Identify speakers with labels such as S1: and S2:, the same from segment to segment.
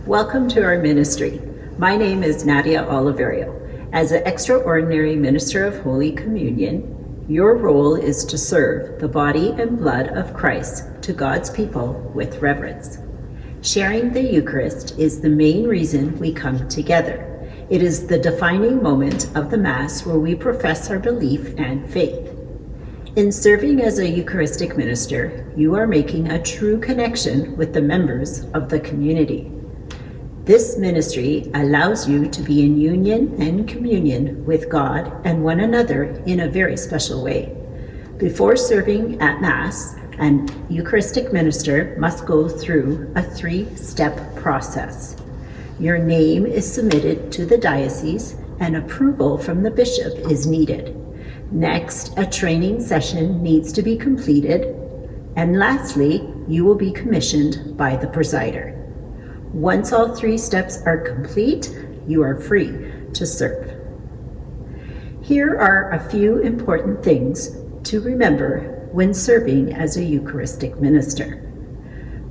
S1: Welcome to our ministry. My name is Nadia Oliverio. As an extraordinary minister of Holy Communion, your role is to serve the body and blood of Christ to God's people with reverence. Sharing the Eucharist is the main reason we come together. It is the defining moment of the Mass where we profess our belief and faith. In serving as a Eucharistic minister, you are making a true connection with the members of the community. This ministry allows you to be in union and communion with God and one another in a very special way. Before serving at Mass, an Eucharistic minister must go through a 3-step process. Your name is submitted to the diocese and approval from the bishop is needed. Next, a training session needs to be completed. And lastly, you will be commissioned by the presider. Once all 3 steps are complete, you are free to serve. Here are a few important things to remember when serving as a Eucharistic minister.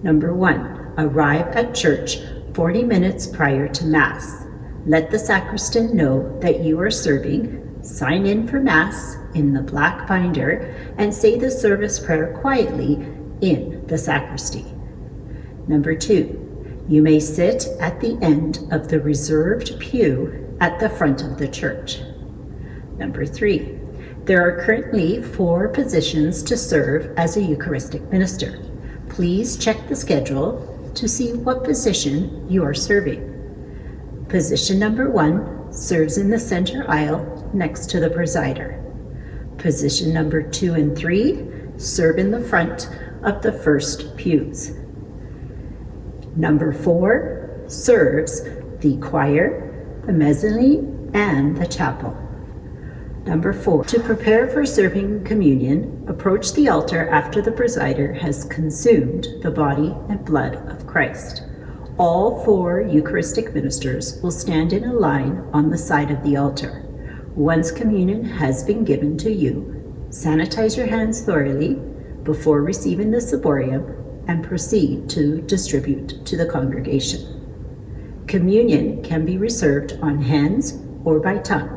S1: Number 1, arrive at church 40 minutes prior to Mass. Let the sacristan know that you are serving, sign in for Mass in the black binder, and say the service prayer quietly in the sacristy. Number 2, you may sit at the end of the reserved pew at the front of the church. Number 3, there are currently 4 positions to serve as a Eucharistic minister. Please check the schedule to see what position you are serving. Position number 1 serves in the center aisle next to the presider. Position number 2 and 3 serve in the front of the first pews. Number 4 serves the choir, the mezzanine, and the chapel. Number 4, to prepare for serving communion, approach the altar after the presider has consumed the body and blood of Christ. All 4 Eucharistic ministers will stand in a line on the side of the altar. Once communion has been given to you, sanitize your hands thoroughly before receiving the ciborium and proceed to distribute to the congregation. Communion can be received on hands or by tongue.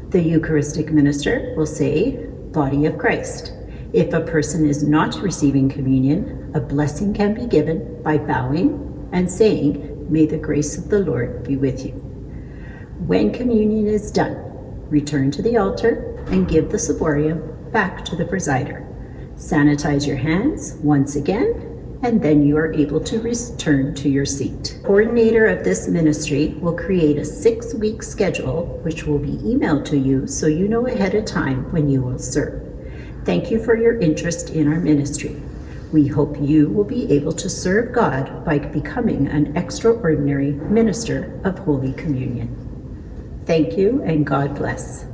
S1: The Eucharistic minister will say, "Body of Christ." If a person is not receiving communion, a blessing can be given by bowing and saying, "May the grace of the Lord be with you." When communion is done, return to the altar and give the ciborium back to the presider. Sanitize your hands once again, and then you are able to return to your seat. The coordinator of this ministry will create a 6-week schedule, which will be emailed to you so you know ahead of time when you will serve. Thank you for your interest in our ministry. We hope you will be able to serve God by becoming an extraordinary minister of Holy Communion. Thank you and God bless.